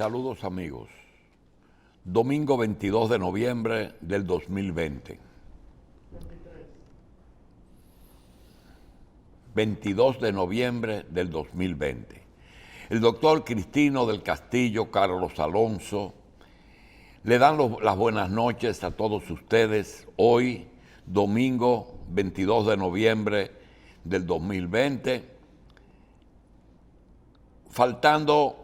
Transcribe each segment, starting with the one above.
Saludos amigos. Domingo 22 de noviembre del 2020. 22 de noviembre del 2020. El doctor Cristino del Castillo, Carlos Alonso, le dan las buenas noches a todos ustedes hoy, domingo 22 de noviembre del 2020, faltando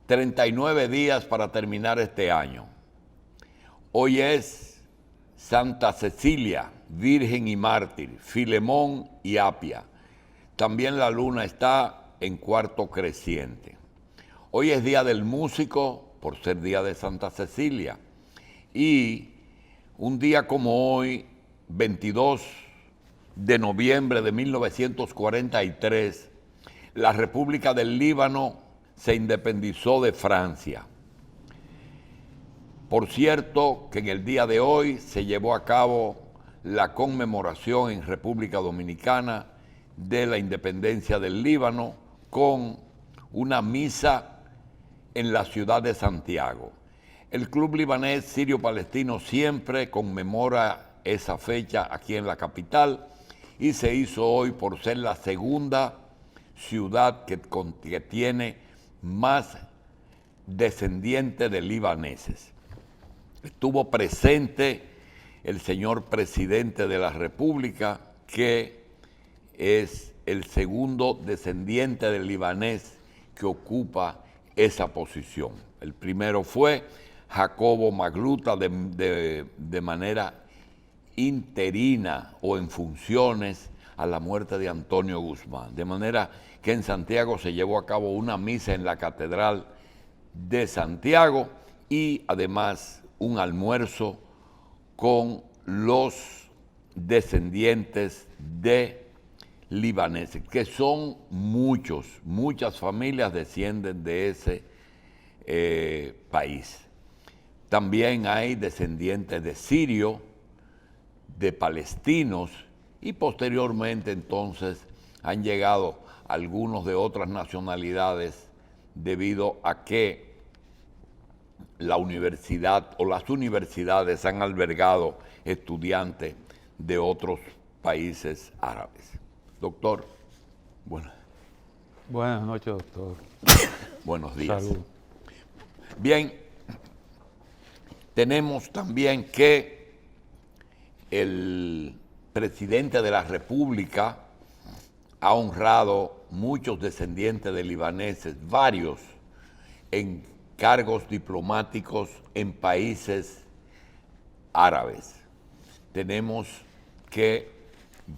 39 días para terminar este año. Hoy es Santa Cecilia, Virgen y Mártir, Filemón y Apia. También la luna está en cuarto creciente. Hoy es día del músico, por ser día de Santa Cecilia. Y un día como hoy, 22 de noviembre de 1943, la República del Líbano se independizó de Francia. Por cierto, que en el día de hoy se llevó a cabo la conmemoración en República Dominicana de la independencia del Líbano con una misa en la ciudad de Santiago. El Club Libanés Sirio-Palestino siempre conmemora esa fecha aquí en la capital y se hizo hoy por ser la segunda ciudad que tiene más descendientes de libaneses. Estuvo presente el señor presidente de la República, que es el segundo descendiente del libanés que ocupa esa posición. El primero fue Jacobo Magluta de manera interina o en funciones a la muerte de Antonio Guzmán. De manera que en Santiago se llevó a cabo una misa en la Catedral de Santiago y además un almuerzo con los descendientes de libaneses, que son muchas familias descienden de ese país. También hay descendientes de sirios, de palestinos, y posteriormente entonces han llegado algunos de otras nacionalidades debido a que la universidad o las universidades han albergado estudiantes de otros países árabes. Doctor, buenas noches, doctor. Buenos días. Salud. Bien, tenemos también que el presidente de la República ha honrado muchos descendientes de libaneses, varios, en cargos diplomáticos en países árabes. Tenemos que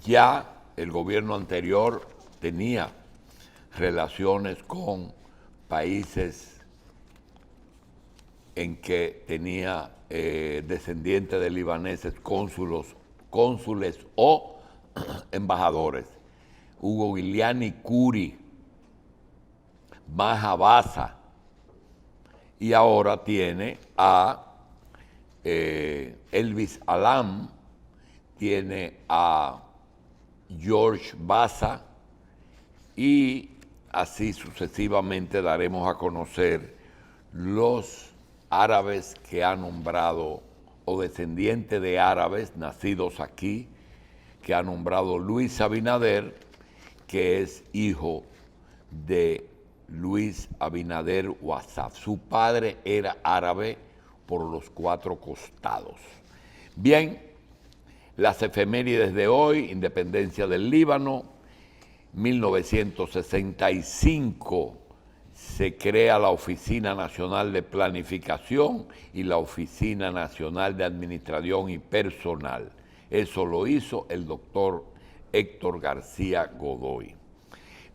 ya el gobierno anterior tenía relaciones con países en que tenía descendientes de libaneses, cónsules o embajadores. Hugo Giuliani Curi, Maja Basa, y ahora tiene a Elvis Alam, tiene a George Basa, y así sucesivamente daremos a conocer los árabes que ha nombrado, o descendientes de árabes nacidos aquí, que ha nombrado Luis Abinader, que es hijo de Luis Abinader Wassaf. Su padre era árabe por los 4 costados. Bien, las efemérides de hoy: independencia del Líbano, 1965 se crea la Oficina Nacional de Planificación y la Oficina Nacional de Administración y Personal. Eso lo hizo el doctor Héctor García Godoy.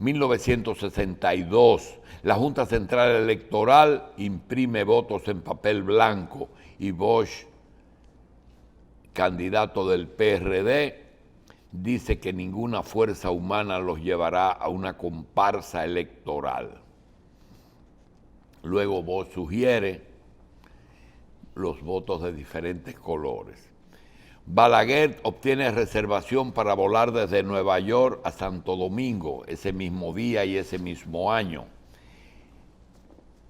1962, la Junta Central Electoral imprime votos en papel blanco y Bosch, candidato del PRD, dice que ninguna fuerza humana los llevará a una comparsa electoral. Luego Bosch sugiere los votos de diferentes colores. Balaguer obtiene reservación para volar desde Nueva York a Santo Domingo ese mismo día y ese mismo año.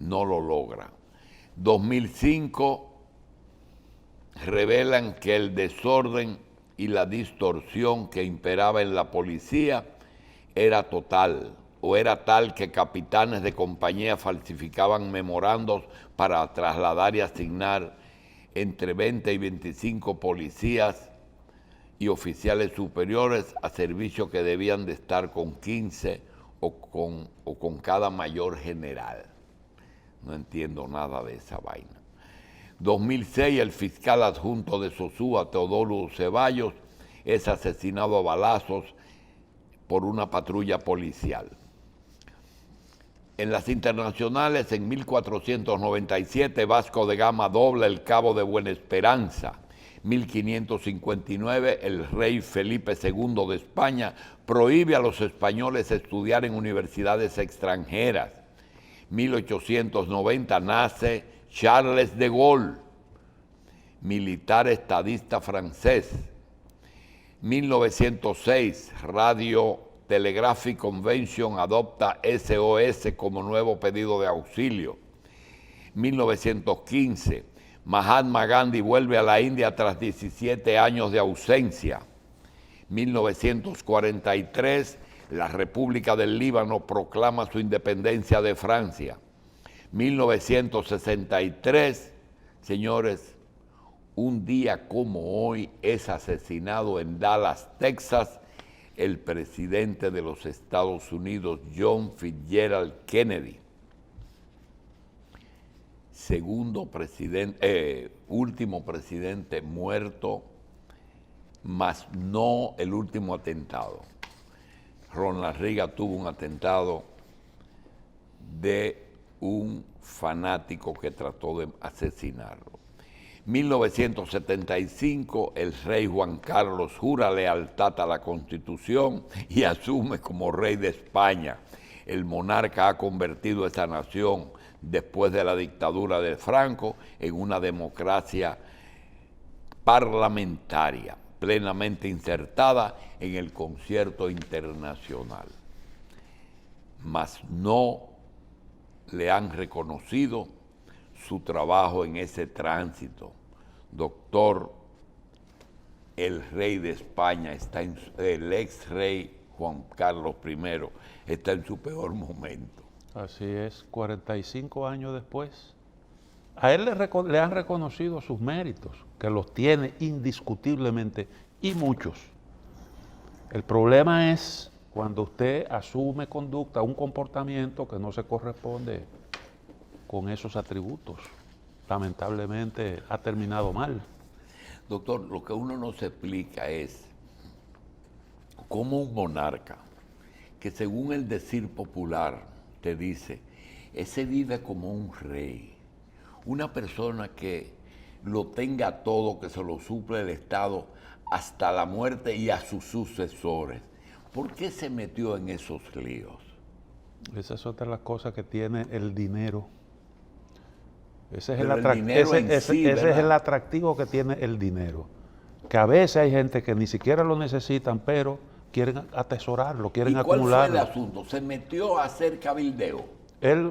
No lo logra. 2005 revelan que el desorden y la distorsión que imperaba en la policía era total, o era tal que capitanes de compañía falsificaban memorandos para trasladar y asignar entre 20 y 25 policías y oficiales superiores a servicio que debían de estar con 15 o con cada mayor general. No entiendo nada de esa vaina. 2006, el fiscal adjunto de Sosúa, Teodoro Ceballos, es asesinado a balazos por una patrulla policial. En las internacionales, en 1497, Vasco de Gama dobla el Cabo de Buena Esperanza. 1559, el rey Felipe II de España prohíbe a los españoles estudiar en universidades extranjeras. 1890 nace Charles de Gaulle, militar estadista francés. 1906, Radio Telegraphic Convention adopta SOS como nuevo pedido de auxilio. 1915, Mahatma Gandhi vuelve a la India tras 17 años de ausencia. 1943, la República del Líbano proclama su independencia de Francia. 1963, señores, un día como hoy es asesinado en Dallas, Texas, el presidente de los Estados Unidos, John Fitzgerald Kennedy. Último presidente muerto, mas no el último atentado. Ronald Reagan tuvo un atentado de un fanático que trató de asesinarlo. 1975, el rey Juan Carlos jura lealtad a la Constitución y asume como rey de España. El monarca ha convertido esa nación, después de la dictadura de Franco, en una democracia parlamentaria, plenamente insertada en el concierto internacional. Mas no le han reconocido su trabajo en ese tránsito. Doctor, el rey de España el ex rey Juan Carlos I está en su peor momento. Así es, 45 años después. A él le han reconocido sus méritos, que los tiene indiscutiblemente, y muchos. El problema es cuando usted asume conducta, un comportamiento que no se corresponde con esos atributos. Lamentablemente ha terminado mal. Doctor, lo que uno no se explica es cómo un monarca, que según el decir popular te dice, ese vive como un rey, una persona que lo tenga todo, que se lo suple el Estado hasta la muerte y a sus sucesores. ¿Por qué se metió en esos líos? Esa es otra de las cosas que tiene el dinero. Ese es el atractivo que tiene el dinero. Que a veces hay gente que ni siquiera lo necesitan, pero quieren atesorarlo, quieren acumularlo. ¿Cuál fue el asunto? ¿Se metió a hacer cabildeo? Él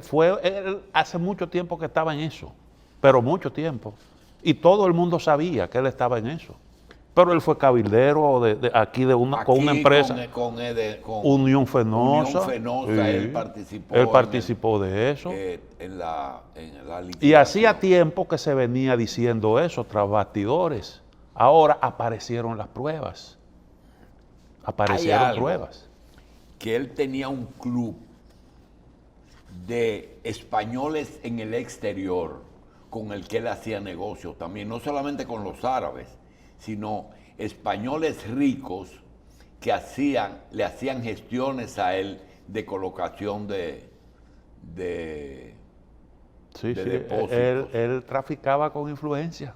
hace mucho tiempo que estaba en eso, pero mucho tiempo. Y todo el mundo sabía que él estaba en eso. Pero él fue cabildero con una empresa. Unión Fenosa. Unión Fenosa, sí. Él participó de eso. En la y hacía tiempo que se venía diciendo eso, tras bastidores. Ahora aparecieron las pruebas. Aparecieron pruebas. Que él tenía un club de españoles en el exterior con el que él hacía negocios también, no solamente con los árabes, sino españoles ricos que le hacían gestiones a él de colocación de depósitos. Él traficaba con influencia.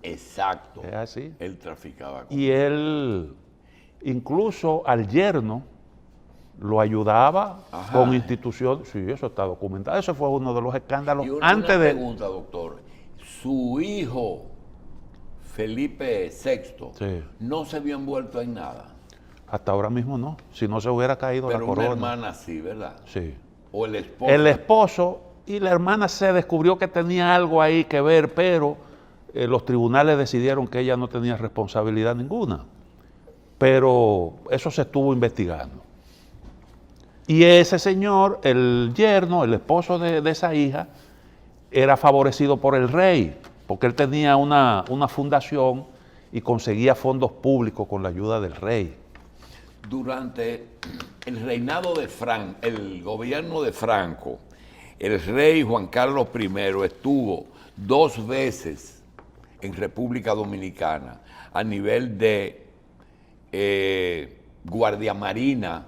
Exacto. Es así. Él traficaba con influencia. Y él, incluso al yerno, lo ayudaba con instituciones. Sí, eso está documentado. Eso fue uno de los escándalos. Una pregunta, doctor. Su hijo Felipe VI no se vio envuelto en nada. Hasta ahora mismo no. Si no se hubiera caído la corona. Pero una hermana sí, ¿verdad? Sí. O el esposo. El esposo y la hermana se descubrió que tenía algo ahí que ver, pero los tribunales decidieron que ella no tenía responsabilidad ninguna. Pero eso se estuvo investigando. Y ese señor, el yerno, el esposo de esa hija, era favorecido por el rey, porque él tenía una fundación y conseguía fondos públicos con la ayuda del rey. Durante el reinado de el gobierno de Franco, el rey Juan Carlos I estuvo 2 veces en República Dominicana a nivel de guardia marina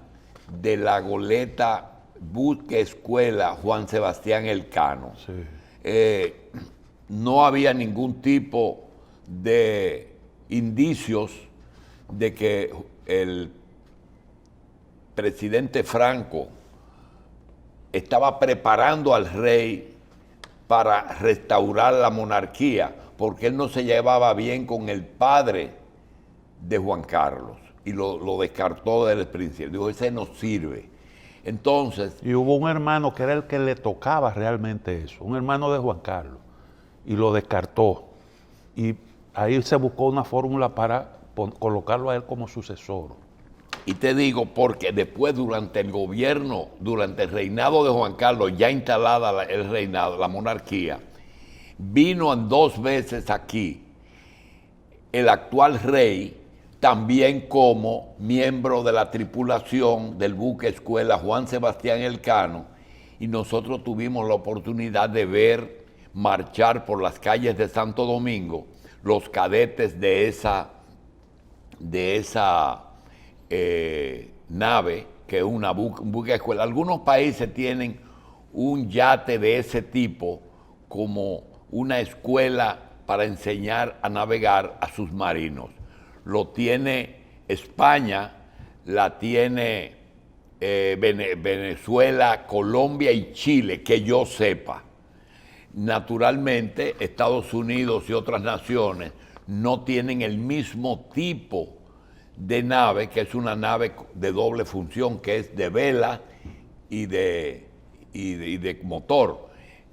de la goleta buque escuela Juan Sebastián Elcano. Sí. No había ningún tipo de indicios de que el presidente Franco estaba preparando al rey para restaurar la monarquía, porque él no se llevaba bien con el padre de Juan Carlos y lo descartó desde el principio. Dijo, ese no sirve. Entonces... Y hubo un hermano que era el que le tocaba realmente eso, un hermano de Juan Carlos, y lo descartó. Y ahí se buscó una fórmula para colocarlo a él como sucesor. Y te digo porque después durante el reinado de Juan Carlos, ya instalada el reinado, la monarquía, vino 2 veces aquí el actual rey, también como miembro de la tripulación del buque escuela Juan Sebastián Elcano, y nosotros tuvimos la oportunidad de ver marchar por las calles de Santo Domingo los cadetes de esa nave, que es un buque escuela. Algunos países tienen un yate de ese tipo como una escuela para enseñar a navegar a sus marinos. Lo tiene España, la tiene Venezuela, Colombia y Chile, que yo sepa. Naturalmente, Estados Unidos y otras naciones no tienen el mismo tipo de nave, que es una nave de doble función, que es de vela y de motor.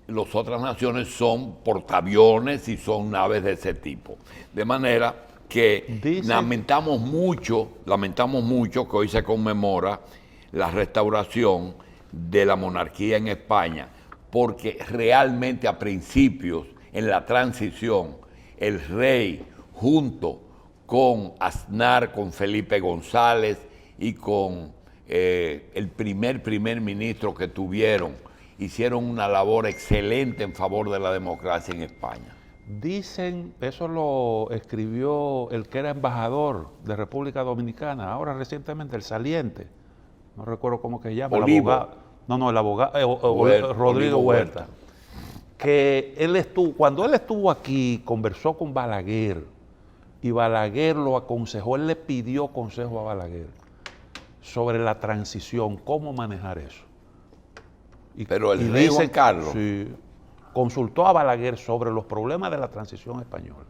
Las otras naciones son portaaviones y son naves de ese tipo. De manera que lamentamos mucho que hoy se conmemora la restauración de la monarquía en España, porque realmente a principios, en la transición, el rey junto con Aznar, con Felipe González y con el primer ministro que tuvieron, hicieron una labor excelente en favor de la democracia en España. Dicen, eso lo escribió el que era embajador de República Dominicana, ahora recientemente, el saliente, no recuerdo cómo que se llama, Olivo. el abogado, Rodrigo Huerta, que cuando él estuvo aquí, conversó con Balaguer, y Balaguer lo aconsejó, él le pidió consejo a Balaguer sobre la transición, cómo manejar eso. Pero el rey Juan Carlos... Sí, consultó a Balaguer sobre los problemas de la transición española.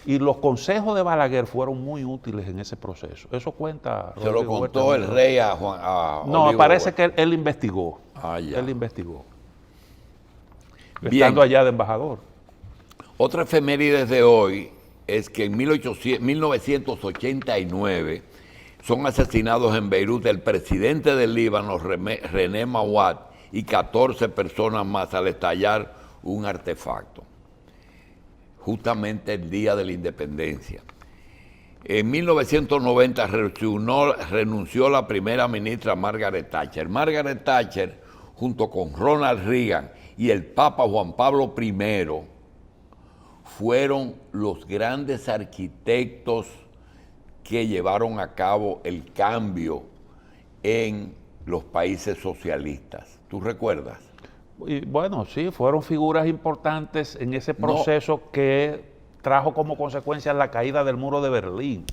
Y los consejos de Balaguer fueron muy útiles en ese proceso. Eso cuenta... ¿Se lo contó el rey a No, Olivo parece Huerta? que él investigó. Ya. Él investigó. Bien. Estando allá de embajador. Otra efeméride de hoy es que en 1989 son asesinados en Beirut el presidente del Líbano, René Mawad, y 14 personas más al estallar un artefacto, justamente el día de la independencia. En 1990 renunció la primera ministra Margaret Thatcher. Margaret Thatcher, junto con Ronald Reagan y el Papa Juan Pablo I, fueron los grandes arquitectos que llevaron a cabo el cambio en los países socialistas. ¿Tú recuerdas? Y bueno, sí, fueron figuras importantes en ese proceso que trajo como consecuencia la caída del muro de Berlín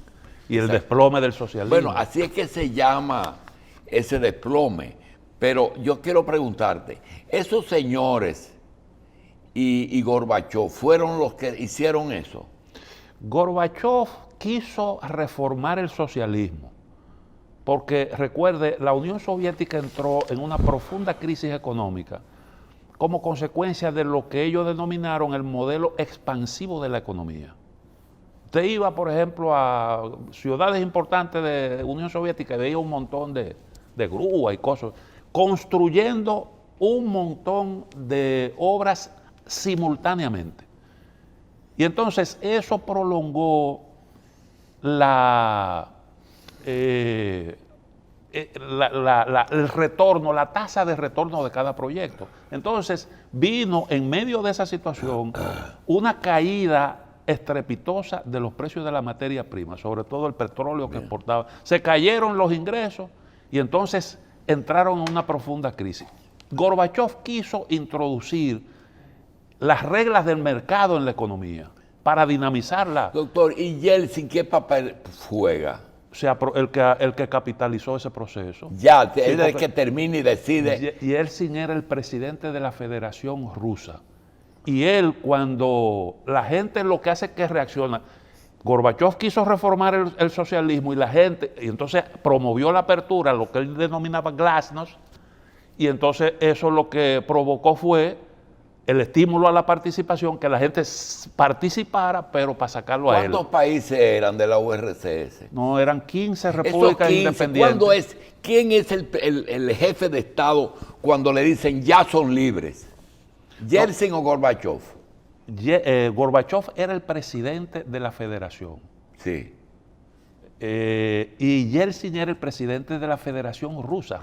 y el desplome del socialismo. Bueno, así es que se llama ese desplome. Pero yo quiero preguntarte, esos señores y Gorbachov fueron los que hicieron eso. Gorbachov quiso reformar el socialismo, porque recuerde, la Unión Soviética entró en una profunda crisis económica como consecuencia de lo que ellos denominaron el modelo expansivo de la economía. Usted iba, por ejemplo, a ciudades importantes de Unión Soviética y veía un montón de grúas y cosas, construyendo un montón de obras simultáneamente. Y entonces eso prolongó el retorno, la tasa de retorno de cada proyecto. Entonces vino en medio de esa situación una caída estrepitosa de los precios de la materia prima, sobre todo el petróleo que exportaba. Se cayeron los ingresos y entonces entraron en una profunda crisis. Gorbachov quiso introducir las reglas del mercado en la economía para dinamizarla. Doctor, ¿y Yeltsin qué papel juega? O sea, el que capitalizó ese proceso. Ya, sí, es el que termina y decide. Yeltsin era el presidente de la Federación Rusa. Y él, cuando la gente lo que hace es que reacciona, Gorbachov quiso reformar el socialismo y la gente, y entonces promovió la apertura, lo que él denominaba glasnost, y entonces eso lo que provocó fue el estímulo a la participación, que la gente participara, pero para sacarlo a él. ¿Cuántos países eran de la URSS? No, eran 15 repúblicas independientes. ¿Quién es el jefe de Estado cuando le dicen ya son libres? ¿Yeltsin o Gorbachov? Gorbachov era el presidente de la federación. Sí. Y Yeltsin era el presidente de la Federación Rusa.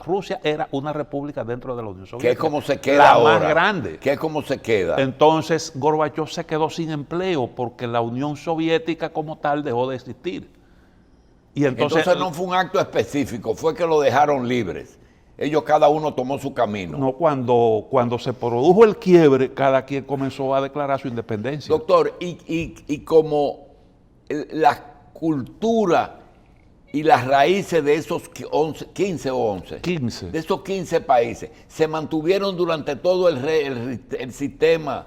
Rusia era una república dentro de la Unión Soviética. ¿Qué es como se queda la ahora? Más grande. ¿Qué es como se queda? Entonces Gorbachov se quedó sin empleo porque la Unión Soviética como tal dejó de existir. Y entonces no fue un acto específico, fue que lo dejaron libres. Ellos cada uno tomó su camino. No, cuando se produjo el quiebre, cada quien comenzó a declarar su independencia. Doctor, y como la cultura y las raíces de esos 15 o 11, 15. de esos 15 países, se mantuvieron durante todo el sistema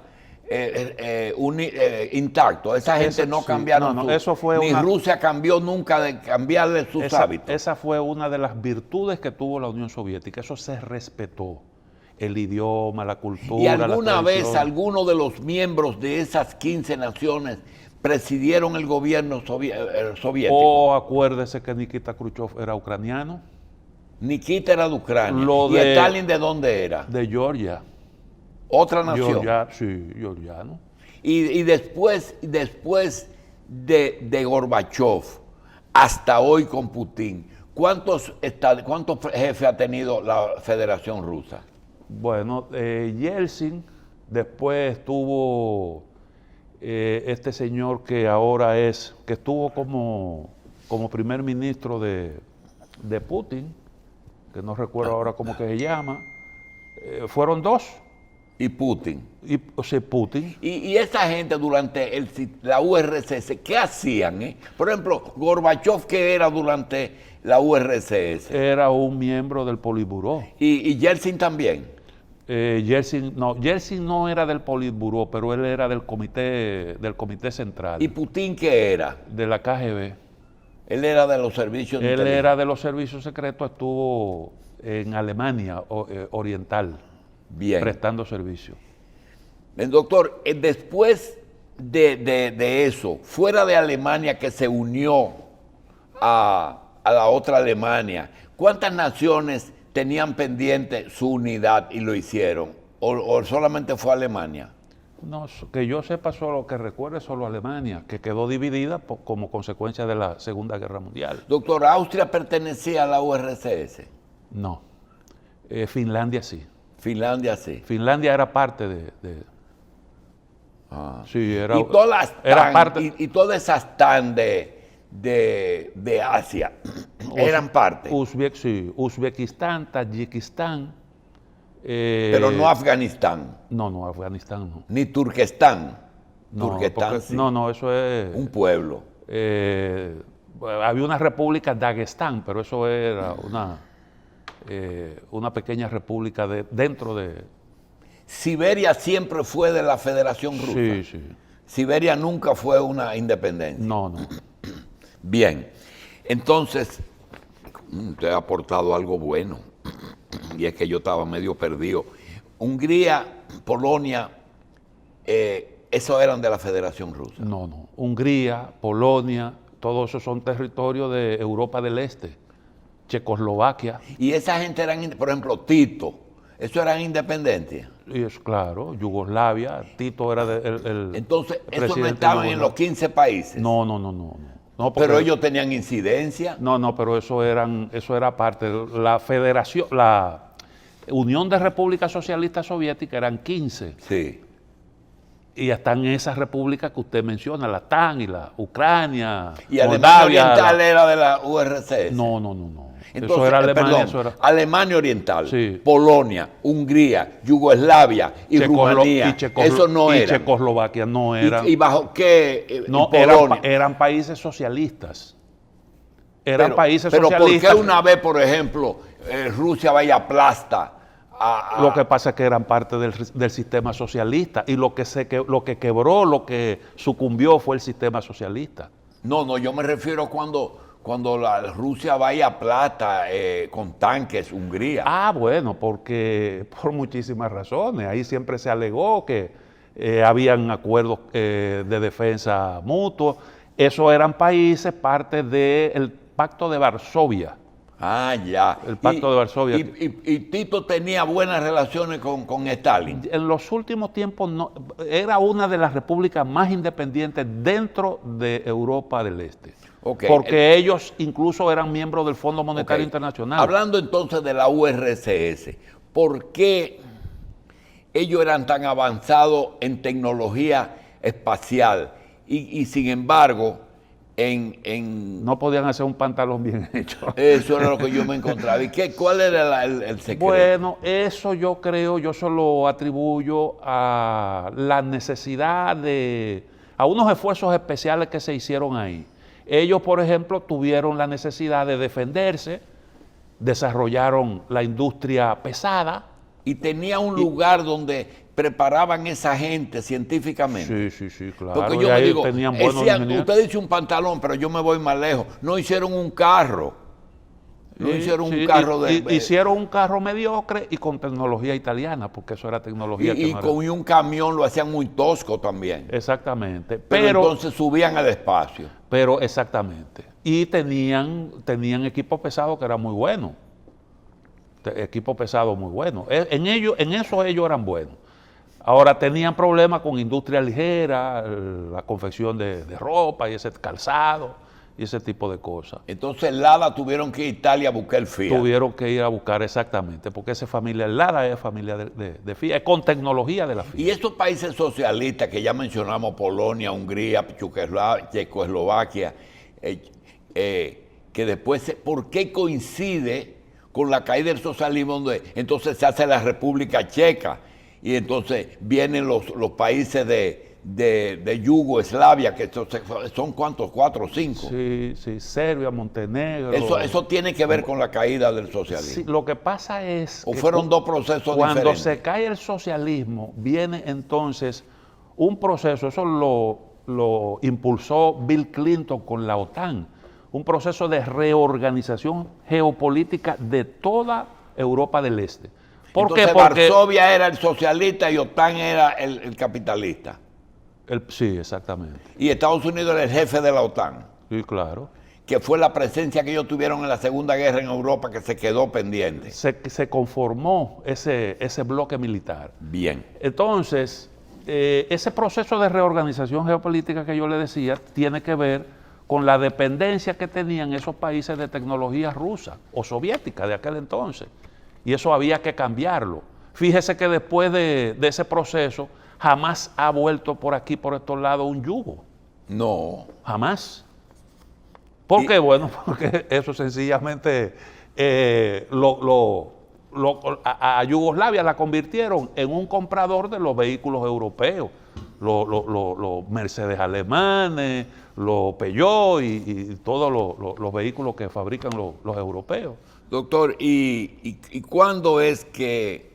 intacto. Esa gente no cambiaron. Eso fue ni Rusia cambió nunca de cambiarle sus hábitos. Esa fue una de las virtudes que tuvo la Unión Soviética. Eso se respetó. El idioma, la cultura. ¿Y alguna vez alguno de los miembros de esas 15 naciones presidieron el gobierno soviético? Oh, acuérdese que Nikita Khrushchev era ucraniano. Nikita era de Ucrania. ¿Y Stalin de dónde era? De Georgia. ¿Otra nación? Sí, georgiano. Y después de Gorbachov, hasta hoy con Putin, ¿cuántos jefes ha tenido la Federación Rusa? Bueno, Yeltsin, después tuvo este señor que ahora que estuvo como primer ministro de Putin, que no recuerdo ahora cómo que se llama, fueron dos. Y Putin. Putin. Y esa gente durante la URSS, ¿qué hacían? Por ejemplo, Gorbachov, ¿qué era durante la URSS? Era un miembro del Politburó. ¿Y Yeltsin también? Yeltsin no era del Politburó, pero él era del comité central. ¿Y Putin qué era? De la KGB. Él era de los servicios Él era de los servicios secretos, estuvo en Alemania Oriental. Bien. Prestando servicio. Doctor, después de eso, fuera de Alemania que se unió a la otra Alemania, ¿cuántas naciones tenían pendiente su unidad y lo hicieron? ¿O solamente fue Alemania? No, que yo sepa, solo que recuerde solo Alemania, que quedó dividida como consecuencia de la Segunda Guerra Mundial. Doctor, ¿Austria pertenecía a la URSS? No. Finlandia sí. Finlandia sí. Finlandia era parte sí, era. Y todas era parte. Y todas esas TAN de Asia eran parte. Sí, Uzbekistán, Tayikistán. Pero no Afganistán. No, Afganistán no. Ni Turquestán. No, Turquestán sí. No, eso es. Un pueblo. Había una república, Dagestán, pero eso era una pequeña república dentro de... Siberia siempre fue de la Federación Rusa. Sí. Siberia nunca fue una independencia. No. Bien, entonces, usted ha aportado algo bueno, y es que yo estaba medio perdido. Hungría, Polonia, esos eran de la Federación Rusa. No, no. Hungría, Polonia, todos esos son territorios de Europa del Este. Checoslovaquia. Y esa gente eran, por ejemplo, Tito, eso eran independencias. Y es claro, Yugoslavia, Tito era Entonces, eso no presidente estaban de en los 15 países. No, no, no, no. No, Pero ellos tenían incidencia. No, pero eso era parte. La Federación, la Unión de Repúblicas Socialistas Soviéticas eran 15. Sí. Y están esas repúblicas que usted menciona, la TAN y la Ucrania. Y Alemania Oriental era de la URSS. No, no, no, no. Entonces, eso era Alemania, perdón, eso era... Alemania Oriental, Sí. Polonia, Hungría, Yugoslavia y Rumanía. Eso no y era. Checoslovaquia no eran. ¿Y bajo qué? No, Polonia. eran países socialistas. Eran países pero socialistas. ¿por qué una vez, por ejemplo, Rusia vaya aplasta a... Lo que pasa es que eran parte del sistema socialista y lo que quebró, lo que sucumbió fue el sistema socialista. No, yo me refiero cuando la Rusia vaya a plata con tanques, Hungría. Ah, bueno, porque por muchísimas razones. Ahí siempre se alegó que habían acuerdos de defensa mutuos. Esos eran países parte del Pacto de Varsovia. Ah, ya. El Pacto de Varsovia. Y Tito tenía buenas relaciones con Stalin. En los últimos tiempos no, era una de las repúblicas más independientes dentro de Europa del Este. Okay. Porque ellos incluso eran miembros del Fondo Monetario Okay. Internacional. Hablando entonces de la URSS, ¿por qué ellos eran tan avanzados en tecnología espacial y sin embargo no podían hacer un pantalón bien hecho? Eso era lo que yo me encontraba. ¿Y cuál era el secreto? Bueno, eso yo creo, yo se lo atribuyo a la necesidad a unos esfuerzos especiales que se hicieron ahí. Ellos, por ejemplo, tuvieron la necesidad de defenderse, desarrollaron la industria pesada. Y tenía un lugar donde preparaban esa gente científicamente. Sí, claro. Porque yo me digo, tenían buenos ingenieros. usted dice un pantalón, pero yo me voy más lejos. No hicieron un carro. No hicieron un carro hicieron un carro mediocre y con tecnología italiana, porque eso era tecnología y con un camión lo hacían muy tosco también. Exactamente. Pero entonces subían al espacio. Pero exactamente. Y tenían equipo pesado que era muy bueno. Equipo pesado muy bueno. En eso ellos eran buenos. Ahora tenían problemas con industria ligera, la confección de ropa y ese calzado y ese tipo de cosas. Entonces Lada tuvieron que ir a Italia a buscar el Fiat. Tuvieron que ir a buscar exactamente, porque esa familia Lada es familia de Fiat, es con tecnología de la Fiat. Y estos países socialistas que ya mencionamos, Polonia, Hungría, Checoslovaquia, que después, ¿por qué coincide con la caída del socialismo? Donde entonces se hace la República Checa y entonces vienen los países de Yugoslavia, que son ¿cuántos? 4 o 5. Sí, Serbia, Montenegro. Eso tiene que ver con la caída del socialismo. Sí, lo que pasa es ¿O fueron dos procesos diferentes? Cuando se cae el socialismo, viene entonces un proceso, eso lo impulsó Bill Clinton con la OTAN, un proceso de reorganización geopolítica de toda Europa del Este. ¿Por qué? Porque Varsovia era el socialista y OTAN era el capitalista. Sí, exactamente. Y Estados Unidos era el jefe de la OTAN. Sí, claro. Que fue la presencia que ellos tuvieron en la Segunda Guerra en Europa que se quedó pendiente. Se conformó ese bloque militar. Bien. Entonces, ese proceso de reorganización geopolítica que yo le decía tiene que ver con la dependencia que tenían esos países de tecnología rusa o soviética de aquel entonces. Y eso había que cambiarlo. Fíjese que después de ese proceso jamás ha vuelto por aquí, por estos lados, un yugo. No. Jamás. ¿Por qué? Bueno, porque eso sencillamente a Yugoslavia la convirtieron en un comprador de los vehículos europeos, los Mercedes alemanes, los Peugeot y todos los vehículos que fabrican los europeos. Doctor, ¿y cuándo es que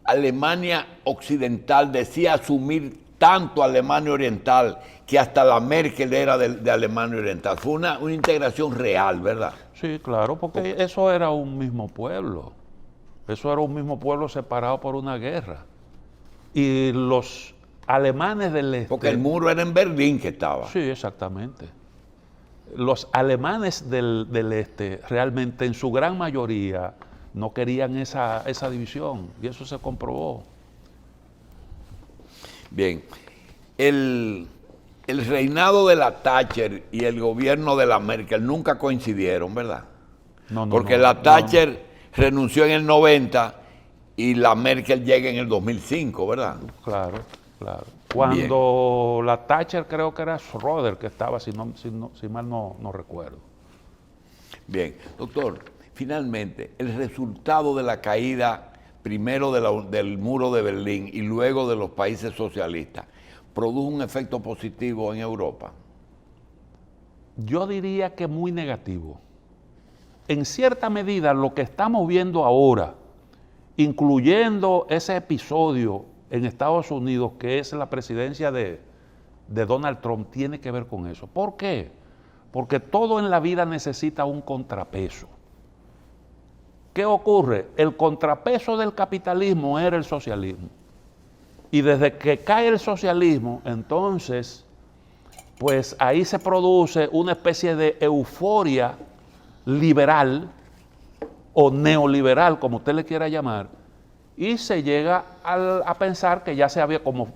Alemania Occidental decía asumir tanto Alemania Oriental que hasta la Merkel era de Alemania Oriental? Fue una integración real, ¿verdad? Sí, claro, porque eso era un mismo pueblo. Eso era un mismo pueblo separado por una guerra. Y los alemanes del este... Porque el muro era en Berlín que estaba. Sí, exactamente. Los alemanes del este realmente en su gran mayoría no querían esa división y eso se comprobó. Bien, el reinado de la Thatcher y el gobierno de la Merkel nunca coincidieron, ¿verdad? No, Porque la Thatcher renunció en el 90 y la Merkel llega en el 2005, ¿verdad? Claro, claro. Cuando la Thatcher creo que era Schroeder que estaba, si mal no recuerdo. Bien, doctor, finalmente, el resultado de la caída primero del muro de Berlín y luego de los países socialistas, ¿produjo un efecto positivo en Europa? Yo diría que muy negativo. En cierta medida, lo que estamos viendo ahora, incluyendo ese episodio en Estados Unidos, que es la presidencia de Donald Trump, tiene que ver con eso. ¿Por qué? Porque todo en la vida necesita un contrapeso. ¿Qué ocurre? El contrapeso del capitalismo era el socialismo. Y desde que cae el socialismo, entonces, pues ahí se produce una especie de euforia liberal o neoliberal, como usted le quiera llamar, y se llega a pensar que ya se había, como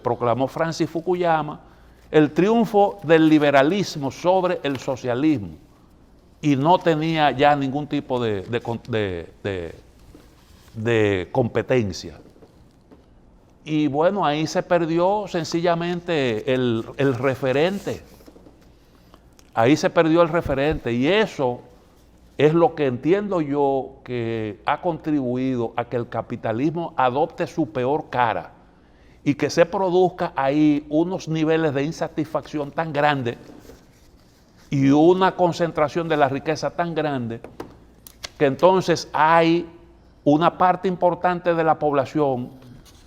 proclamó Francis Fukuyama, el triunfo del liberalismo sobre el socialismo, y no tenía ya ningún tipo de competencia. Y bueno, ahí se perdió sencillamente el referente. Ahí se perdió el referente y eso es lo que entiendo yo que ha contribuido a que el capitalismo adopte su peor cara y que se produzca ahí unos niveles de insatisfacción tan grandes y una concentración de la riqueza tan grande que entonces hay una parte importante de la población,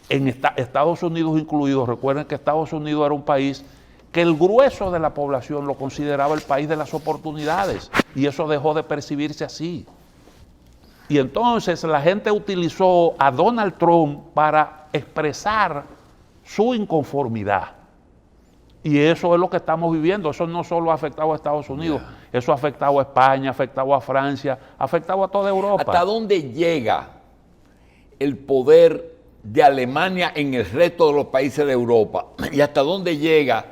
en Estados Unidos incluidos. Recuerden que Estados Unidos era un país que el grueso de la población lo consideraba el país de las oportunidades y eso dejó de percibirse así. Y entonces la gente utilizó a Donald Trump para expresar su inconformidad. Y eso es lo que estamos viviendo. Eso no solo ha afectado a Estados Unidos, eso ha afectado a España, ha afectado a Francia, ha afectado a toda Europa. ¿Hasta dónde llega el poder de Alemania en el resto de los países de Europa? ¿Y hasta dónde llega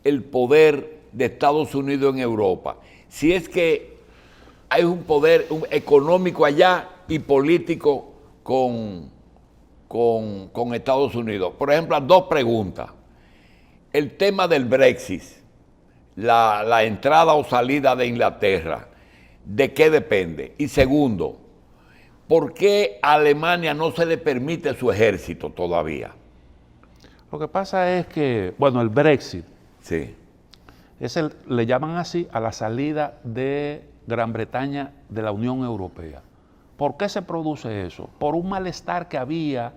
el poder de Estados Unidos en Europa? Si es que hay un poder económico allá y político con Estados Unidos. Por ejemplo, dos preguntas. El tema del Brexit, la entrada o salida de Inglaterra, ¿de qué depende? Y segundo, ¿por qué a Alemania no se le permite su ejército todavía? Lo que pasa es que, bueno, el Brexit, sí, le llaman así a la salida de Gran Bretaña de la Unión Europea. ¿Por qué se produce eso? Por un malestar que había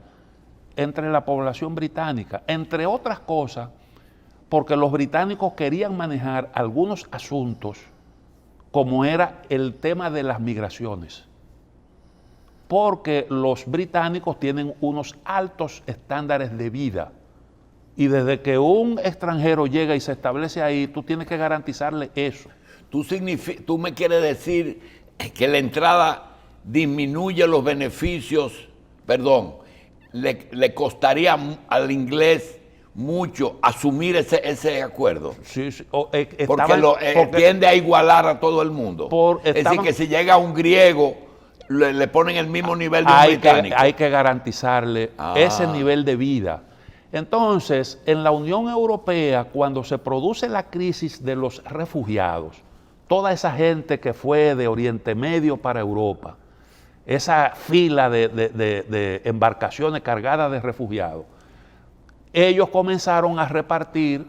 entre la población británica, entre otras cosas, porque los británicos querían manejar algunos asuntos, como era el tema de las migraciones, porque los británicos tienen unos altos estándares de vida, y desde que un extranjero llega y se establece ahí, tú tienes que garantizarle eso. ¿Tú me quieres decir que la entrada disminuye los beneficios, le costaría al inglés mucho asumir ese acuerdo? Sí, sí. Porque tiende a igualar a todo el mundo. Es decir, que si llega un griego, le ponen el mismo nivel de un británico. Hay que garantizarle ese nivel de vida. Entonces, en la Unión Europea, cuando se produce la crisis de los refugiados, toda esa gente que fue de Oriente Medio para Europa, esa fila de embarcaciones cargadas de refugiados, ellos comenzaron a repartir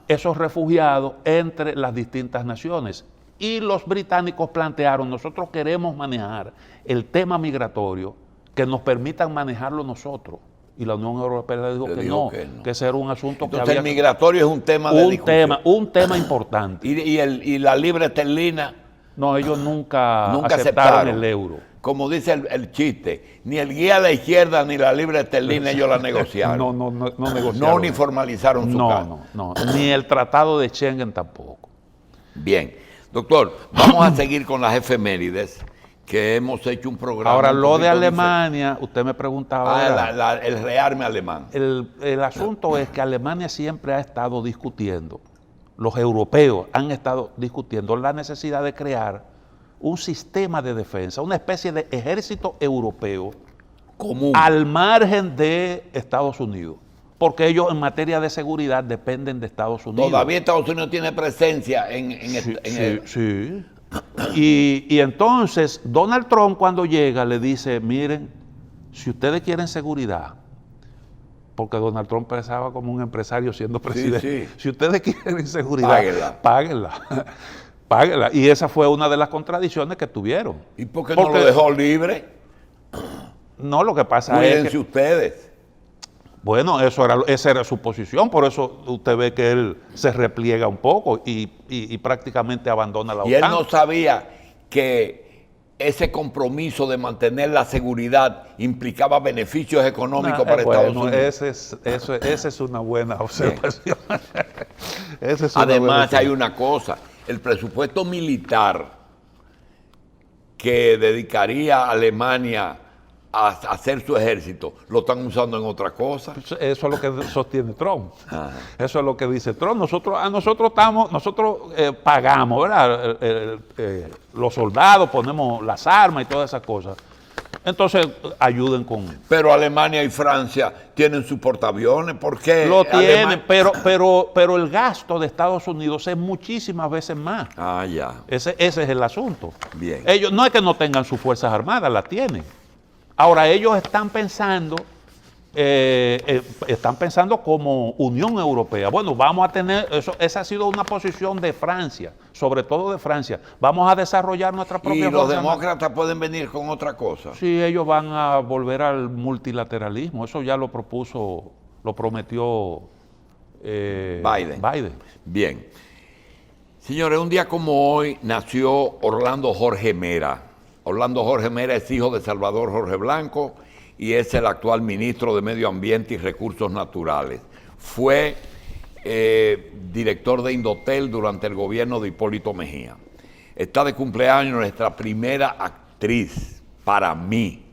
esos refugiados entre las distintas naciones. Y los británicicos plantearon, nosotros queremos manejar el tema migratorio, que nos permitan manejarlo nosotros. Y la Unión Europea le dijo que ese era un asunto. Entonces, que había... el migratorio es un tema de discusión. Un tema importante. ¿Y la libra esterlina? No, ellos nunca aceptaron el euro. como dice el chiste, ni el guía de la izquierda ni la libra esterlina ellos la negociaron. No negociaron. No uniformalizaron su caso. No. Ni el tratado de Schengen tampoco. Bien. Doctor, vamos a seguir con las efemérides, que hemos hecho un programa. Ahora, un lo de poquito Alemania, usted me preguntaba. el rearme alemán. El asunto es que Alemania siempre ha estado discutiendo, los europeos han estado discutiendo la necesidad de crear un sistema de defensa, una especie de ejército europeo Común. al margen de Estados Unidos, porque ellos en materia de seguridad dependen de Estados Unidos. Todavía Estados Unidos tiene presencia Sí. Y entonces Donald Trump cuando llega le dice, miren, si ustedes quieren seguridad, porque Donald Trump pensaba como un empresario siendo presidente, sí. si ustedes quieren seguridad, páguenla. Y esa fue una de las contradicciones que tuvieron. ¿Y por qué no lo dejó libre? No, lo que pasa Cuídense es que, ustedes. bueno, esa era su posición, por eso usted ve que él se repliega un poco y prácticamente abandona la OTAN. Y él no sabía que ese compromiso de mantener la seguridad implicaba beneficios económicos para Estados Unidos. Esa es una buena observación. Además, hay una cosa, el presupuesto militar que dedicaría Alemania a hacer su ejército, lo están usando en otra cosa. Eso es lo que sostiene Trump. Ajá. Eso es lo que dice Trump. Nosotros pagamos, ¿verdad? Los soldados, ponemos las armas y todas esas cosas. Entonces, ayuden con... Pero Alemania y Francia tienen sus portaaviones, ¿por qué? Lo tienen, pero el gasto de Estados Unidos es muchísimas veces más. Ah, ya. Ese es el asunto. Bien. Ellos no es que no tengan sus fuerzas armadas, las tienen. Ahora, ellos están pensando como Unión Europea. Bueno, vamos a tener, esa ha sido una posición de Francia, sobre todo de Francia. Vamos a desarrollar nuestra propia ¿Y los fuerza demócratas pueden venir con otra cosa? Sí, ellos van a volver al multilateralismo. Eso ya lo prometió Biden. Bien. Señores, un día como hoy nació Orlando Jorge Mera. Orlando Jorge Mera es hijo de Salvador Jorge Blanco y es el actual ministro de Medio Ambiente y Recursos Naturales. Fue director de Indotel durante el gobierno de Hipólito Mejía. Está de cumpleaños nuestra primera actriz, para mí,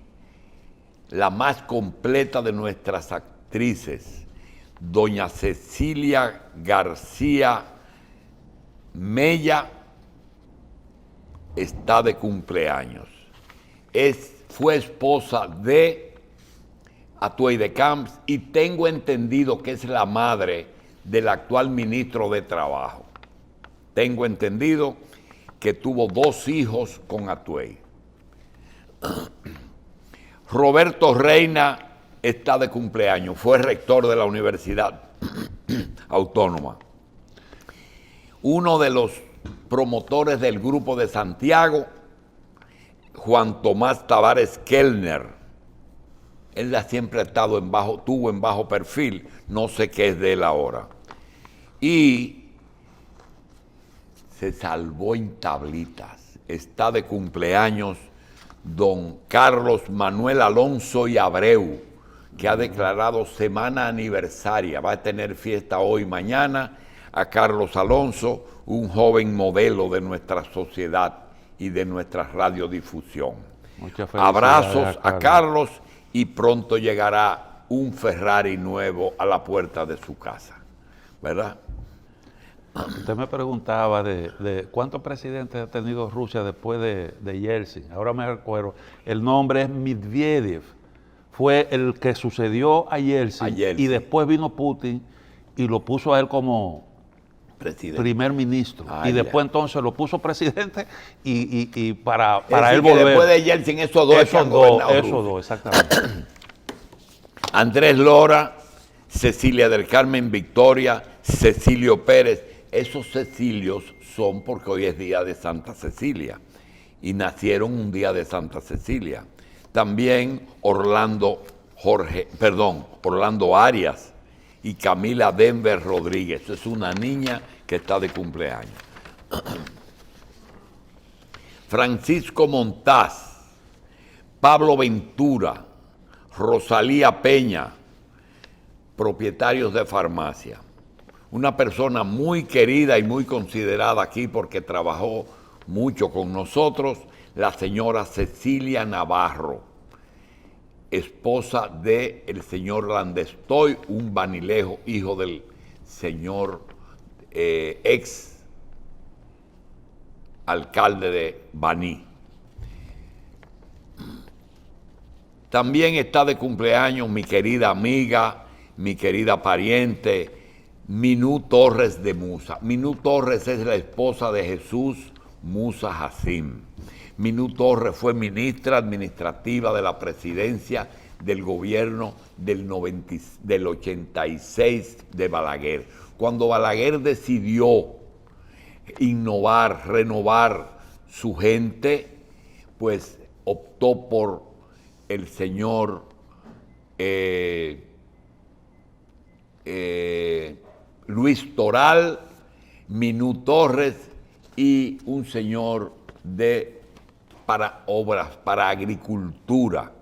la más completa de nuestras actrices, doña Cecilia García Mella, está de cumpleaños. Fue esposa de Atuey de Camps y tengo entendido que es la madre del actual ministro de Trabajo. Tengo entendido que tuvo 2 hijos con Atuey. Roberto Reina está de cumpleaños, fue rector de la Universidad Autónoma. Uno de los promotores del Grupo de Santiago, Juan Tomás Tavares Kellner. Él siempre ha estado tuvo en bajo perfil, no sé qué es de él ahora. Y se salvó en tablitas. Está de cumpleaños don Carlos Manuel Alonso y Abreu, que ha declarado semana aniversaria. Va a tener fiesta hoy y mañana a Carlos Alonso, un joven modelo de nuestra sociedad y de nuestra radiodifusión. Abrazos a Carlos y pronto llegará un Ferrari nuevo a la puerta de su casa, ¿verdad? Usted me preguntaba de cuántos presidentes ha tenido Rusia después de Yeltsin. Ahora me recuerdo, el nombre es Medvedev. Fue el que sucedió a Yeltsin y después vino Putin y lo puso a él como primer ministro. Y después entonces lo puso presidente y para él volver. Después de Yeltsin, esos dos, exactamente. Andrés Lora, Cecilia del Carmen Victoria, Cecilio Pérez. Esos Cecilios son porque hoy es día de Santa Cecilia y nacieron un día de Santa Cecilia. También Orlando Arias y Camila Denver Rodríguez. Es una niña que está de cumpleaños. Francisco Montaz Pablo Ventura, Rosalía Peña, propietarios de farmacia. Una persona muy querida y muy considerada aquí porque trabajó mucho con nosotros, la señora Cecilia Navarro, esposa del señor Landestoy, un banilejo, hijo del señor ex alcalde de Baní. También está de cumpleaños mi querida amiga, mi querida pariente, Minú Torres de Musa. Minú Torres es la esposa de Jesús Musa Jacín. Minú Torres fue ministra administrativa de la presidencia del gobierno del 86 de Balaguer. Cuando Balaguer decidió innovar, renovar su gente, pues optó por el señor Luis Toral, Minú Torres y un señor para obras, para agricultura,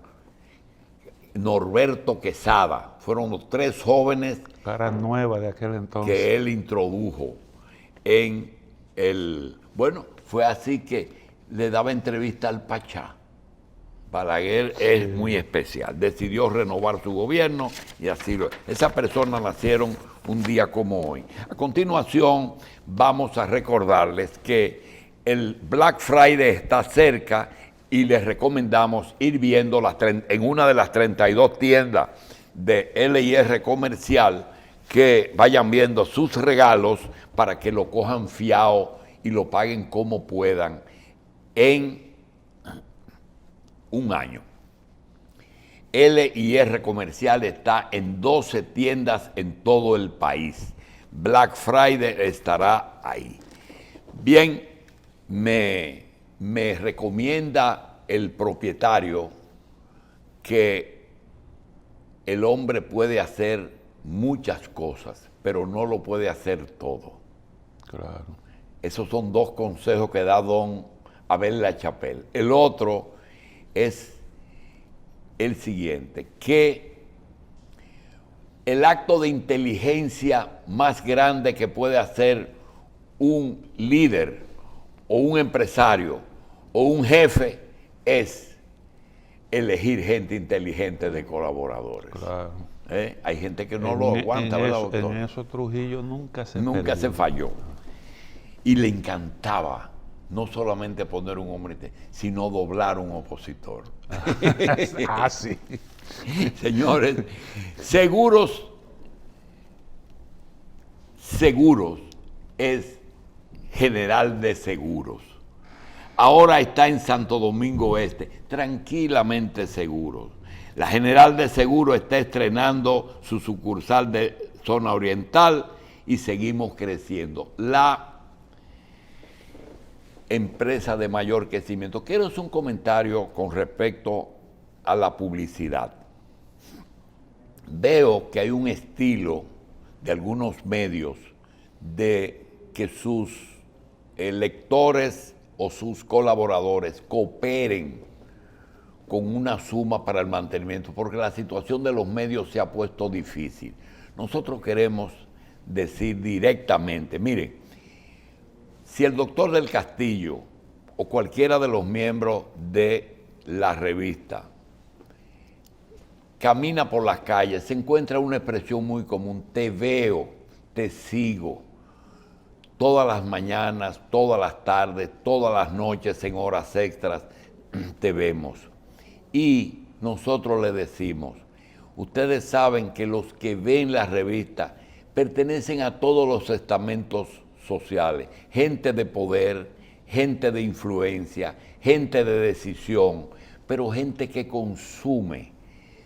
Norberto Quesada. Fueron los tres jóvenes Cara nueva de aquel entonces. que él introdujo en el... Bueno, fue así que le daba entrevista al Pachá. Balaguer es muy especial. Decidió renovar su gobierno y así lo... Esas personas nacieron un día como hoy. A continuación, vamos a recordarles que el Black Friday está cerca y les recomendamos ir viendo en una de las 32 tiendas de L&R Comercial, que vayan viendo sus regalos para que lo cojan fiado y lo paguen como puedan en un año. L&R Comercial está en 12 tiendas en todo el país. Black Friday estará ahí. Bien, me recomienda el propietario que el hombre puede hacer muchas cosas, pero no lo puede hacer todo. Claro. Esos son dos consejos que da don Abel Lachapelle. El otro es el siguiente, que el acto de inteligencia más grande que puede hacer un líder o un empresario o un jefe es elegir gente inteligente de colaboradores. Claro. Hay gente que no lo aguanta, ¿verdad, doctor? En eso Trujillo nunca se falló. Y le encantaba no solamente poner un hombre, sino doblar un opositor. Sí. Señores, seguros es General de Seguros. Ahora está en Santo Domingo Este, tranquilamente seguros. La General de Seguros está estrenando su sucursal de zona oriental y seguimos creciendo. La empresa de mayor crecimiento. Quiero hacer un comentario con respecto a la publicidad. Veo que hay un estilo de algunos medios de que sus lectores o sus colaboradores cooperen con una suma para el mantenimiento, porque la situación de los medios se ha puesto difícil. Nosotros queremos decir directamente, miren, si el doctor del Castillo o cualquiera de los miembros de la revista camina por las calles, se encuentra una expresión muy común: te veo, te sigo, todas las mañanas, todas las tardes, todas las noches, en horas extras, te vemos. Y nosotros le decimos, ustedes saben que los que ven la revista pertenecen a todos los estamentos sociales, gente de poder, gente de influencia, gente de decisión, pero gente que consume.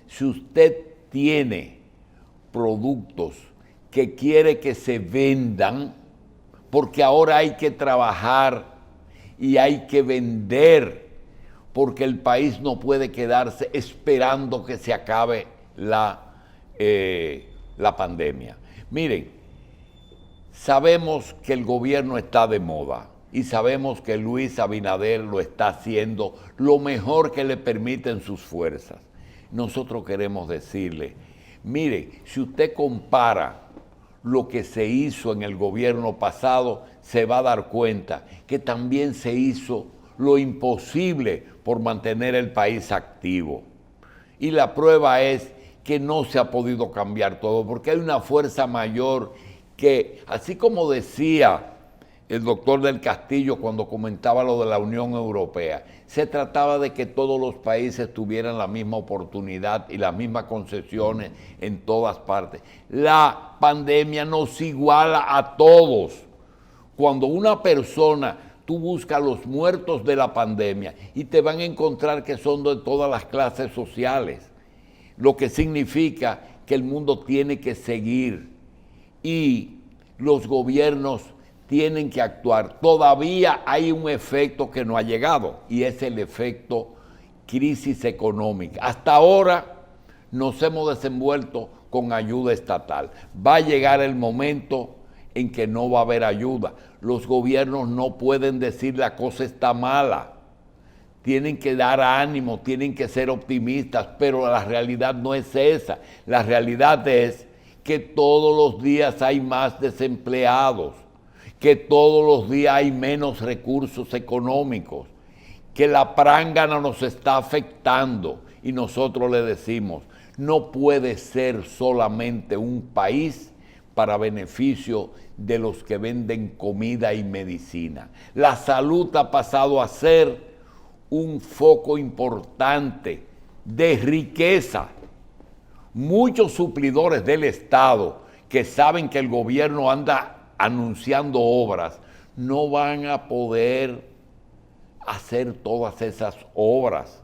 Si usted tiene productos que quiere que se vendan, porque ahora hay que trabajar y hay que vender, porque el país no puede quedarse esperando que se acabe la pandemia. Miren, sabemos que el gobierno está de moda y sabemos que Luis Abinader lo está haciendo lo mejor que le permiten sus fuerzas. Nosotros queremos decirle, mire, si usted compara lo que se hizo en el gobierno pasado, se va a dar cuenta que también se hizo lo imposible por mantener el país activo. Y la prueba es que no se ha podido cambiar todo, porque hay una fuerza mayor que, así como decía el doctor del Castillo cuando comentaba lo de la Unión Europea, se trataba de que todos los países tuvieran la misma oportunidad y las mismas concesiones en todas partes. La pandemia nos iguala a todos. Cuando una persona, tú buscas los muertos de la pandemia y te van a encontrar que son de todas las clases sociales, lo que significa que el mundo tiene que seguir y los gobiernos tienen que actuar. Todavía hay un efecto que no ha llegado y es el efecto crisis económica. Hasta ahora nos hemos desenvuelto con ayuda estatal. Va a llegar el momento en que no va a haber ayuda. Los gobiernos no pueden decir la cosa está mala. Tienen que dar ánimo, tienen que ser optimistas, pero la realidad no es esa. La realidad es que todos los días hay más desempleados, que todos los días hay menos recursos económicos, que la prángana nos está afectando y nosotros le decimos, no puede ser solamente un país para beneficio de los que venden comida y medicina. La salud ha pasado a ser un foco importante de riqueza. Muchos suplidores del Estado que saben que el gobierno anda anunciando obras, no van a poder hacer todas esas obras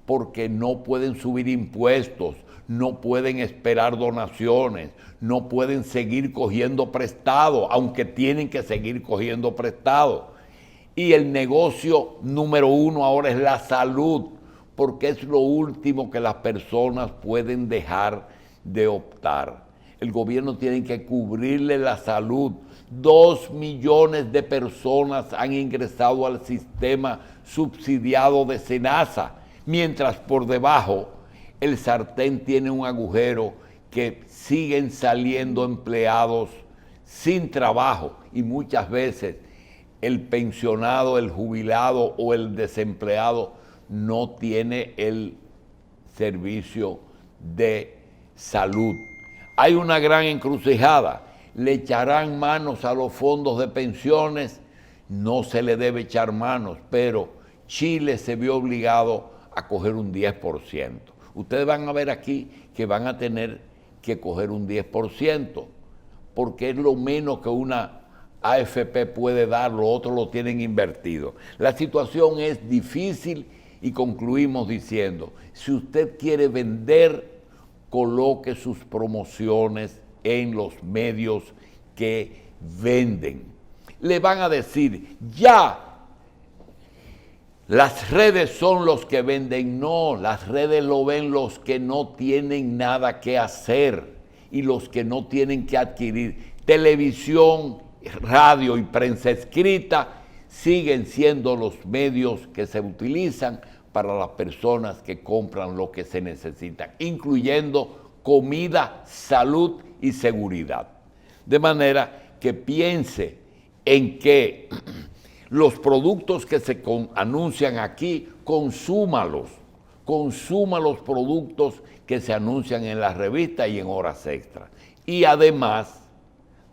porque no pueden subir impuestos, no pueden esperar donaciones, no pueden seguir cogiendo prestado, aunque tienen que seguir cogiendo prestado. Y el negocio número uno ahora es la salud, porque es lo último que las personas pueden dejar de optar. El gobierno tiene que cubrirle la salud. 2 millones de personas han ingresado al sistema subsidiado de SENASA, mientras por debajo el sartén tiene un agujero que siguen saliendo empleados sin trabajo y muchas veces el pensionado, el jubilado o el desempleado no tiene el servicio de salud. Hay una gran encrucijada. ¿Le echarán manos a los fondos de pensiones? No se le debe echar manos, pero Chile se vio obligado a coger un 10%. Ustedes van a ver aquí que van a tener que coger un 10%, porque es lo menos que una AFP puede dar, lo otro lo tienen invertido. La situación es difícil y concluimos diciendo, si usted quiere vender, coloque sus promociones en los medios que venden. Le van a decir, ya, las redes son los que venden. No, las redes lo ven los que no tienen nada que hacer y los que no tienen que adquirir. Televisión, radio y prensa escrita siguen siendo los medios que se utilizan para las personas que compran lo que se necesitan, incluyendo comida, salud y seguridad. De manera que piense en que los productos que se anuncian aquí, consúmalos. Consuma los productos que se anuncian en las revistas y en horas extras. Y además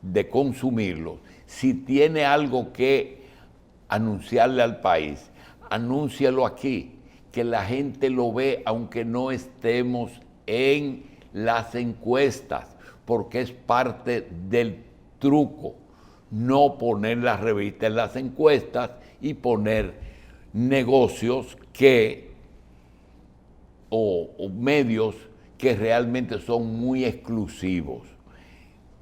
de consumirlos, si tiene algo que anunciarle al país, anúncialo aquí, que la gente lo ve aunque no estemos en las encuestas, porque es parte del truco, no poner la revista en las encuestas y poner negocios o medios que realmente son muy exclusivos.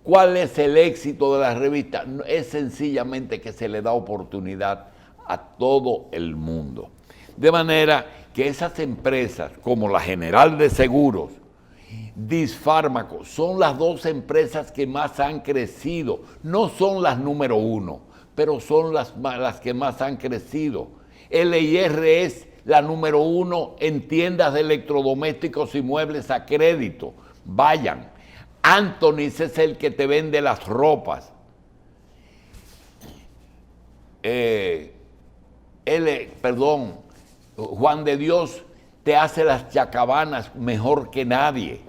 ¿Cuál es el éxito de la revista? Es sencillamente que se le da oportunidad a todo el mundo. De manera que esas empresas, como la General de Seguros, Disfármaco, son las dos empresas que más han crecido, no son las número uno, pero son las que más han crecido. L&R es la número 1 en tiendas de electrodomésticos y muebles a crédito. Vayan. Anthony's es el que te vende las ropas. Juan de Dios te hace las chacabanas mejor que nadie.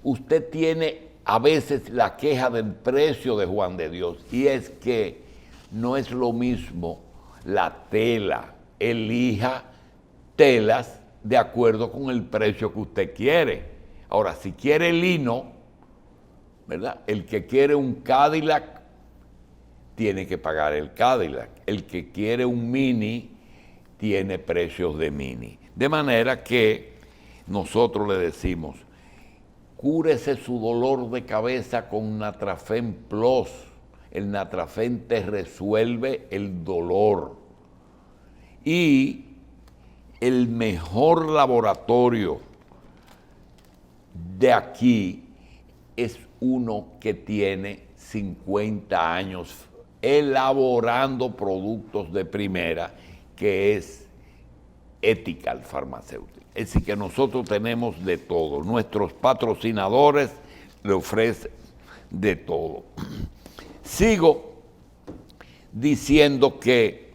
Usted tiene a veces la queja del precio de Juan de Dios, y es que no es lo mismo la tela. Elija telas de acuerdo con el precio que usted quiere. Ahora, si quiere lino, ¿verdad? El que quiere un Cadillac tiene que pagar el Cadillac. El que quiere un Mini tiene precios de Mini. De manera que nosotros le decimos, cúrese su dolor de cabeza con Natrafen Plus. El Natrafen te resuelve el dolor. Y el mejor laboratorio de aquí es uno que tiene 50 años elaborando productos de primera, que es Ethical Pharmaceutical. Es decir, que nosotros tenemos de todo. Nuestros patrocinadores le ofrecen de todo. Sigo diciendo que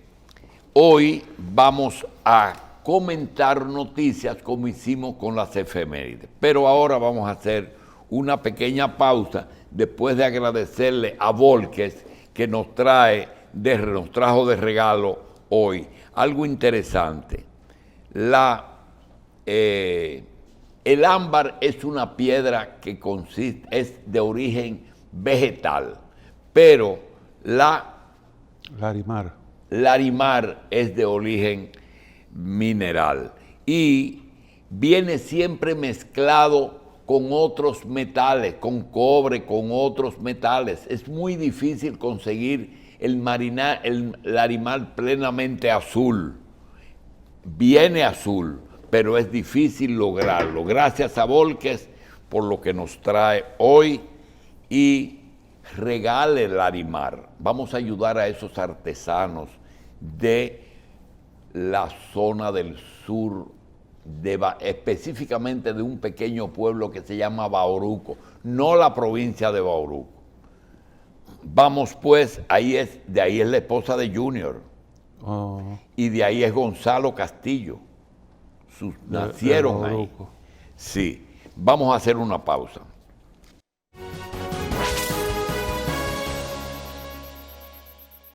hoy vamos a comentar noticias como hicimos con las efemérides. Pero ahora vamos a hacer una pequeña pausa después de agradecerle a Volques que nos trajo de regalo hoy algo interesante. El ámbar es una piedra que es de origen vegetal, pero larimar es de origen mineral y viene siempre mezclado con otros metales, con cobre, con otros metales. Es muy difícil conseguir el larimar plenamente azul. Viene azul, pero es difícil lograrlo. Gracias a Volques por lo que nos trae hoy y regale el larimar. Vamos a ayudar a esos artesanos de la zona del sur, específicamente de un pequeño pueblo que se llama Bauruco, no la provincia de Bauruco. Vamos pues, de ahí es la esposa de Junior. Oh. Y de ahí es Gonzalo Castillo. Nacieron ahí. Sí, vamos a hacer una pausa.